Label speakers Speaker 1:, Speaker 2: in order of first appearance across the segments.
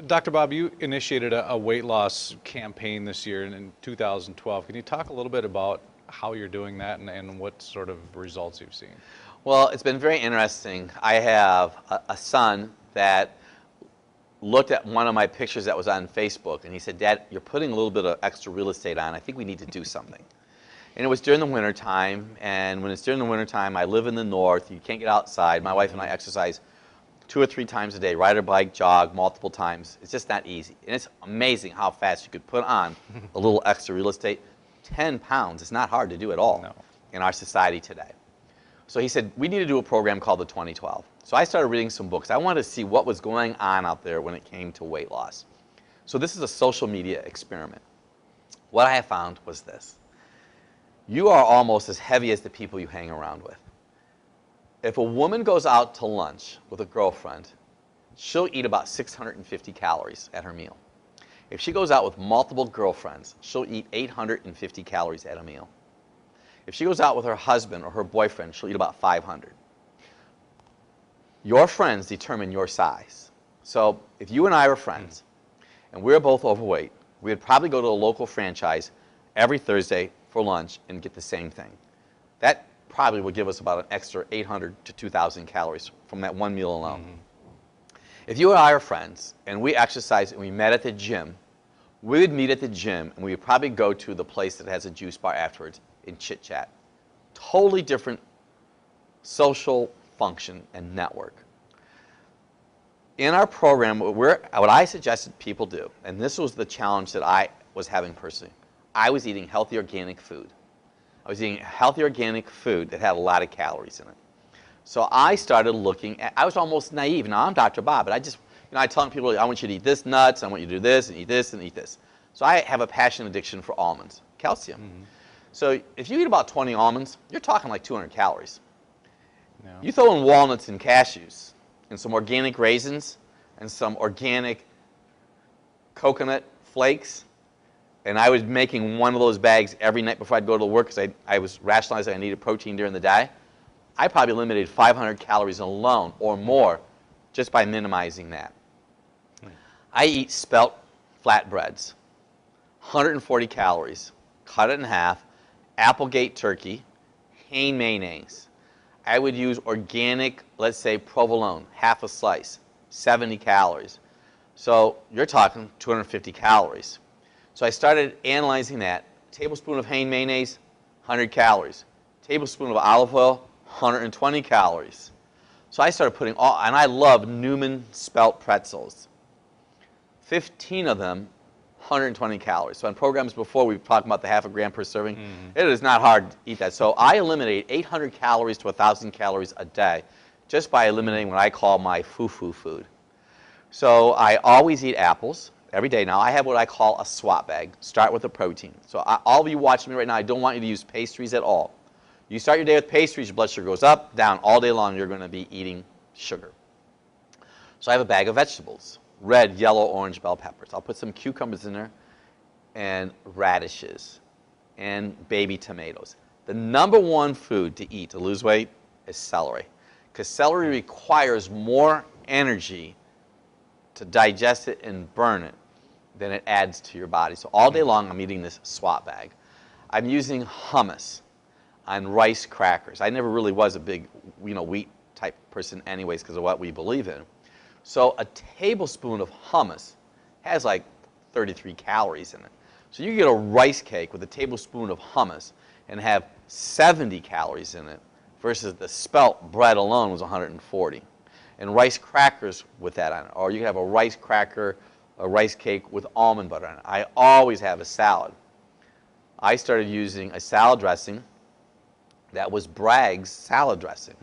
Speaker 1: Dr. Bob, you initiated a weight loss campaign this year in 2012. Can you talk a little bit about how you're doing that and what sort of results you've seen?
Speaker 2: Well, it's been very interesting. I have a son that looked at one of my pictures that was on Facebook, and he said, "Dad, you're putting a little bit of extra real estate on. I think we need to do something." And it was during the winter time, and when it's during the winter time, I live in the north. You can't get outside. My wife and I exercise 2 or 3 times a day, ride our bike, jog multiple times. It's just not easy. And it's amazing how fast you could put on a little extra real estate. 10 pounds is not hard to do at all
Speaker 1: No.
Speaker 2: in our society today. So he said, we need to do a program called the 2012. So I started reading some books. I wanted to see what was going on out there when it came to weight loss. So this is a social media experiment. What I have found was this. You are almost as heavy as the people you hang around with. If a woman goes out to lunch with a girlfriend, she'll eat about 650 calories at her meal. If she goes out with multiple girlfriends, she'll eat 850 calories at a meal. If she goes out with her husband or her boyfriend, she'll eat about 500. Your friends determine your size. So if you and I were friends and we're both overweight, we would probably go to a local franchise every Thursday for lunch and get the same thing. That probably would give us about an extra 800 to 2,000 calories from that one meal alone. If you and I are friends and we exercise and we met at the gym, we would meet at the gym and we would probably go to the place that has a juice bar afterwards and chit chat. Totally different social function and network. In our program, what I suggested people do, and this was the challenge that I was having personally, I was eating healthy organic food. I was eating healthy organic food that had a lot of calories in it. So I started looking at, I was almost naive. Now I'm Dr. Bob, but I tell people, I want you to eat this nuts, I want you to do this, and eat this, and eat this. So I have a passion addiction for almonds, calcium. So if you eat about 20 almonds, you're talking like 200 calories.
Speaker 1: Yeah.
Speaker 2: You throw in walnuts and cashews and some organic raisins and some organic coconut flakes, and I was making one of those bags every night before I'd go to work because I was rationalizing I needed protein during the day. I probably eliminated 500 calories alone or more just by minimizing that. I eat spelt flatbreads, 140 calories, cut it in half, Applegate turkey, Hain mayonnaise. I would use organic, let's say provolone, half a slice, 70 calories. So you're talking 250 calories. So I started analyzing that. Tablespoon of Hain mayonnaise, 100 calories. Tablespoon of olive oil, 120 calories. So I started putting all, and I love Newman spelt pretzels. 15 of them, 120 calories. So on programs before, we've talked about the half a gram per serving. It is not hard to eat that. So I eliminate 800 calories to 1,000 calories a day just by eliminating what I call my foo-foo food. So I always eat apples every day. Now I have what I call a swap bag. Start with the protein. So all of you watching me right now, I don't want you to use pastries at all. You start your day with pastries, your blood sugar goes up, down. All day long, you're going to be eating sugar. So I have a bag of vegetables. Red, yellow, orange bell peppers. I'll put some cucumbers in there and radishes and baby tomatoes. The #1 food to eat to lose weight is celery, because celery requires more energy to digest it and burn it than it adds to your body. So all day long I'm eating this swap bag. I'm using hummus on rice crackers. I never really was a big wheat type person anyways because of what we believe in. So a tablespoon of hummus has like 33 calories in it. So you get a rice cake with a tablespoon of hummus and have 70 calories in it versus the spelt bread alone was 140. And rice crackers with that on it. Or you can have a rice cracker, a rice cake with almond butter on it. I always have a salad. I started using a salad dressing that was Bragg's salad dressing.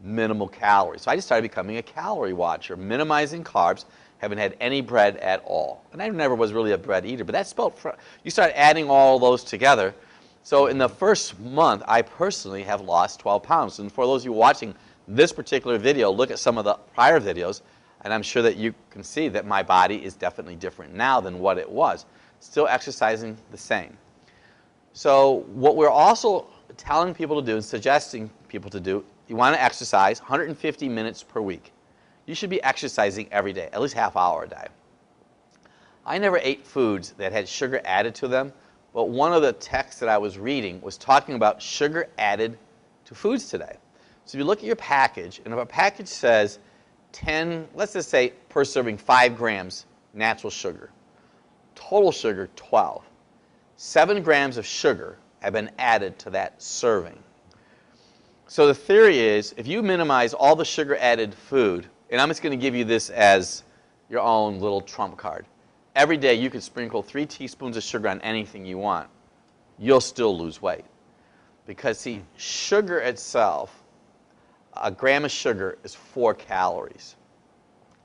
Speaker 2: Minimal calories. So I just started becoming a calorie watcher, minimizing carbs, haven't had any bread at all. And I never was really a bread eater, but that spelt, you start adding all those together. So in the first month, I personally have lost 12 pounds. And for those of you watching this particular video, look at some of the prior videos, and I'm sure that you can see that my body is definitely different now than what it was. Still exercising the same. So what we're also telling people to do and suggesting people to do, you want to exercise 150 minutes per week. You should be exercising every day, at least half hour a day. I never ate foods that had sugar added to them, but one of the texts that I was reading was talking about sugar added to foods today. So if you look at your package, and if a package says 10, let's just say per serving 5 grams natural sugar, total sugar 12, 7 grams of sugar have been added to that serving. So the theory is, if you minimize all the sugar added food, and I'm just going to give you this as your own little trump card. Every day you could sprinkle 3 teaspoons of sugar on anything you want. You'll still lose weight. Because see, sugar itself, a gram of sugar is 4 calories.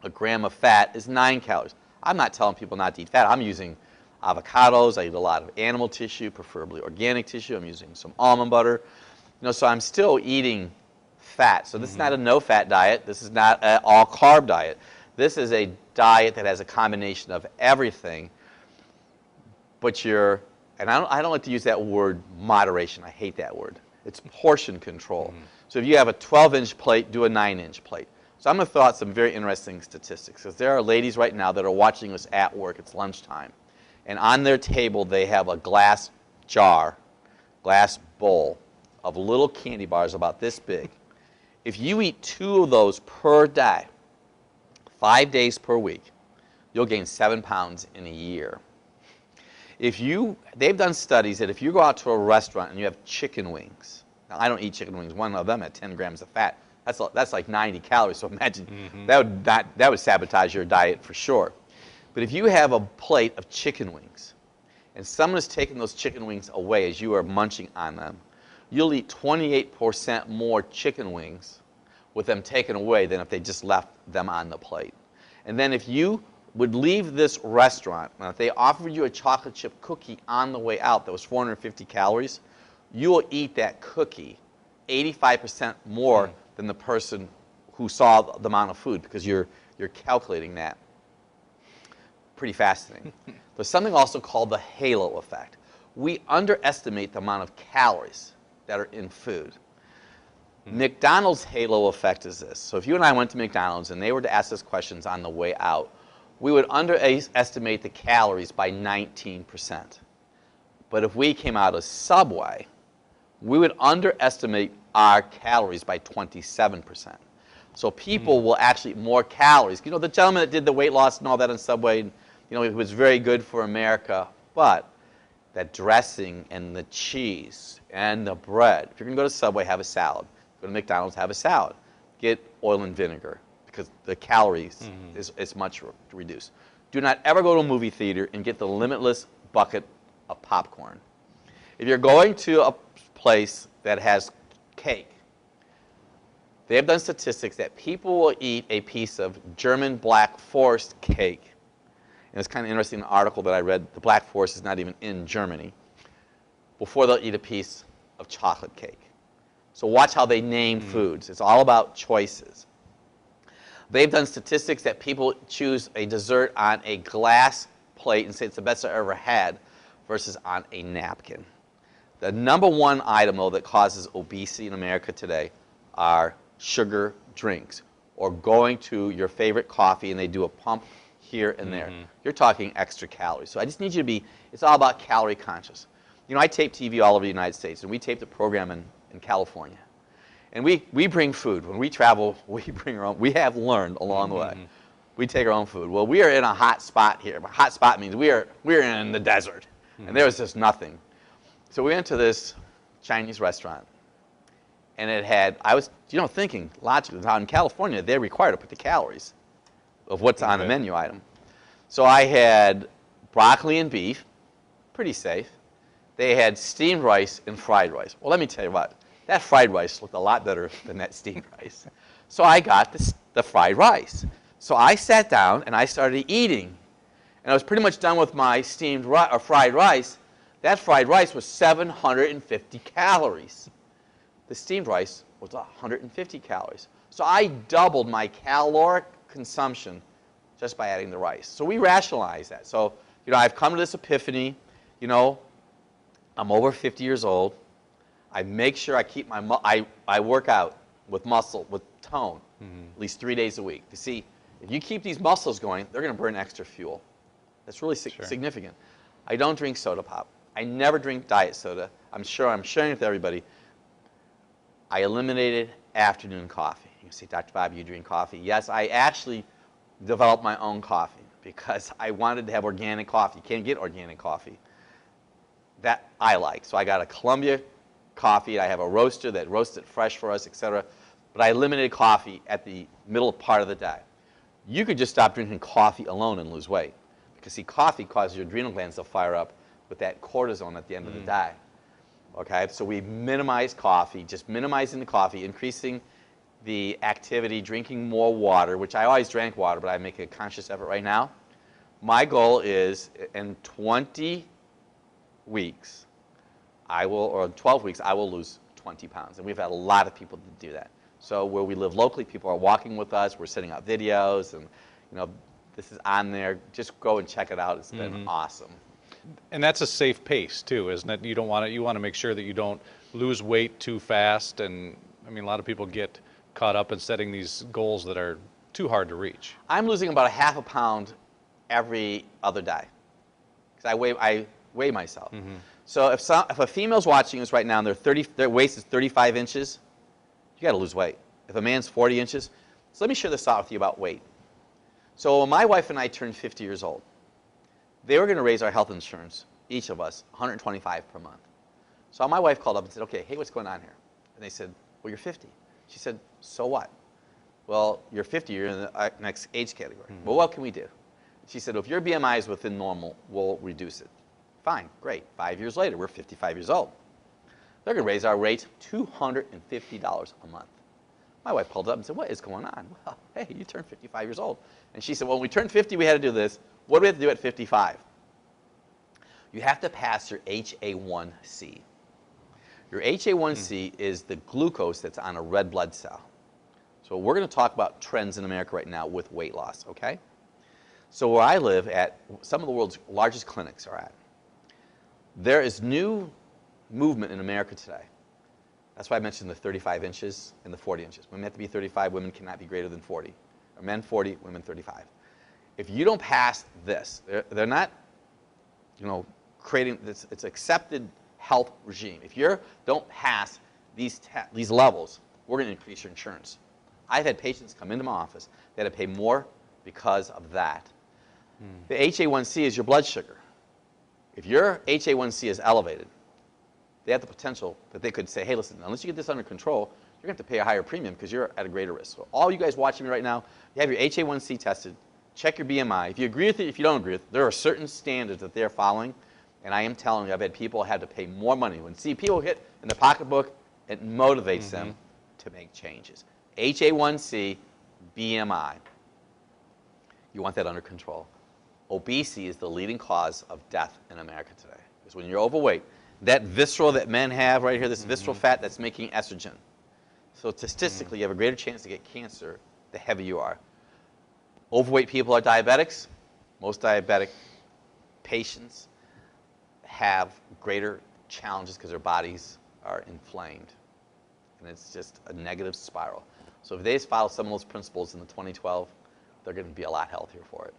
Speaker 2: A gram of fat is 9 calories. I'm not telling people not to eat fat. I'm using avocados. I eat a lot of animal tissue, preferably organic tissue. I'm using some almond butter. You know, so I'm still eating fat. So this is not a no-fat diet. This is not an all-carb diet. This is a diet that has a combination of everything. But and I don't like to use that word moderation. I hate that word. It's portion control. So if you have a 12-inch plate, do a 9-inch plate. So I'm going to throw out some very interesting statistics, because there are ladies right now that are watching this at work. It's lunchtime. And on their table, they have a glass jar, glass bowl of little candy bars about this big. If you eat 2 of those per day, 5 days per week, you'll gain 7 pounds in a year. They've done studies that if you go out to a restaurant and you have chicken wings, now I don't eat chicken wings, one of them had 10 grams of fat. That's like 90 calories, so imagine that would sabotage your diet for sure. But if you have a plate of chicken wings and someone is taking those chicken wings away as you are munching on them, you'll eat 28% more chicken wings with them taken away than if they just left them on the plate. And then if you would leave this restaurant, and if they offered you a chocolate chip cookie on the way out that was 450 calories, you will eat that cookie 85% more than the person who saw the amount of food, because you're calculating that. Pretty fascinating. There's something also called the halo effect. We underestimate the amount of calories that are in food. McDonald's halo effect is this. So if you and I went to McDonald's and they were to ask us questions on the way out, we would underestimate the calories by 19%. But if we came out of Subway, we would underestimate our calories by 27%. So people will actually eat more calories. You know, the gentleman that did the weight loss and all that on Subway, you know, it was very good for America, but that dressing and the cheese and the bread, if you're going to go to Subway, have a salad. Go to McDonald's, have a salad. Get oil and vinegar, because the calories is much reduced. Do not ever go to a movie theater and get the limitless bucket of popcorn. If you're going to a place that has cake, they have done statistics that people will eat a piece of German Black Forest cake. And it's kind of interesting, an article that I read, the Black Forest is not even in Germany, before they'll eat a piece of chocolate cake. So watch how they name foods. It's all about choices. They've done statistics that people choose a dessert on a glass plate and say it's the best I ever had versus on a napkin. The #1 item, though, that causes obesity in America today are sugar drinks, or going to your favorite coffee and they do a pump here and there. You're talking extra calories. So I just need you to be, it's all about calorie conscious. You know, I tape TV all over the United States, and we tape the program in California. And we bring food. When we travel, we bring our own. We have learned along the way. We take our own food. Well, we are in a hot spot here. A hot spot means we're in the desert, and there was just nothing. So we went to this Chinese restaurant, and it had, I was, you know, thinking logically, how in California they're required to put the calories of what's on the menu item. So I had broccoli and beef, pretty safe. They had steamed rice and fried rice. Well, let me tell you what, that fried rice looked a lot better than that steamed rice. So I got the fried rice. So I sat down and I started eating. And I was pretty much done with my steamed or fried rice. That fried rice was 750 calories. The steamed rice was 150 calories. So I doubled my caloric consumption just by adding the rice. So we rationalize that. So, you know, I've come to this epiphany, you know, I'm over 50 years old. I make sure I keep I work out with muscle, with tone, at least 3 days a week. You see, if you keep these muscles going, they're going to burn extra fuel. That's really
Speaker 1: Sure.
Speaker 2: significant. I don't drink soda pop. I never drink diet soda. I'm sure I'm sharing with everybody. I eliminated afternoon coffee. You say, Dr. Bob, you drink coffee? Yes, I actually developed my own coffee because I wanted to have organic coffee. You can't get organic coffee that I like. So I got a Columbia coffee. I have a roaster that roasts it fresh for us, etc. But I eliminated coffee at the middle part of the day. You could just stop drinking coffee alone and lose weight. Because, see, coffee causes your adrenal glands to fire up with that cortisone at the end of the day. Okay, so we minimize coffee, just minimizing the coffee, increasing the activity, drinking more water, which I always drank water, but I make a conscious effort right now. My goal is in 20 weeks, or 12 weeks, I will lose 20 pounds. And we've had a lot of people to do that. So where we live locally, people are walking with us. We're sending out videos, and this is on there. Just go and check it out. It's been awesome.
Speaker 1: And that's a safe pace too, isn't it? You don't want to. You want to make sure that you don't lose weight too fast. And I mean, a lot of people get caught up in setting these goals that are too hard to reach.
Speaker 2: I'm losing about a half a pound every other day because I weigh myself. So if a female's watching us right now and their waist is 35 inches, you got to lose weight. If a man's 40 inches, so let me share this out with you about weight. So when my wife and I turned 50 years old, they were going to raise our health insurance, each of us, $125 per month. So my wife called up and said, okay, hey, what's going on here? And they said, well, you're 50. She said, so what? Well, you're 50, you're in the next age category. Well, what can we do? She said, well, if your BMI is within normal, we'll reduce it. Fine, great. 5 years later, we're 55 years old. They're going to raise our rate $250 a month. My wife called up and said, what is going on? Well, hey, you turned 55 years old. And she said, well, when we turned 50, we had to do this. What do we have to do at 55? You have to pass your HA1C. Your HA1C is the glucose that's on a red blood cell. So we're going to talk about trends in America right now with weight loss, okay? So where I live at, some of the world's largest clinics are at, there is new movement in America today. That's why I mentioned the 35 inches and the 40 inches. Women have to be 35, women cannot be greater than 40. Or men 40, women 35. If you don't pass this, they're not, creating this, it's accepted health regime. If you don't pass these levels, we're going to increase your insurance. I've had patients come into my office that had to pay more because of that. The HA1C is your blood sugar. If your HA1C is elevated, they have the potential that they could say, hey, listen, unless you get this under control, you're going to have to pay a higher premium because you're at a greater risk. So all you guys watching me right now, you have your HA1C tested, check your BMI. If you agree with it, if you don't agree with it, there are certain standards that they're following. And I am telling you, I've had people have to pay more money. When people hit in the pocketbook, it motivates them to make changes. HA1C, BMI. You want that under control. Obesity is the leading cause of death in America today. Because when you're overweight, that visceral that men have right here, this visceral fat, that's making estrogen. So statistically, you have a greater chance to get cancer the heavier you are. Overweight people are diabetics. Most diabetic patients have greater challenges because their bodies are inflamed. And it's just a negative spiral. So if they follow some of those principles in the 2012, they're going to be a lot healthier for it.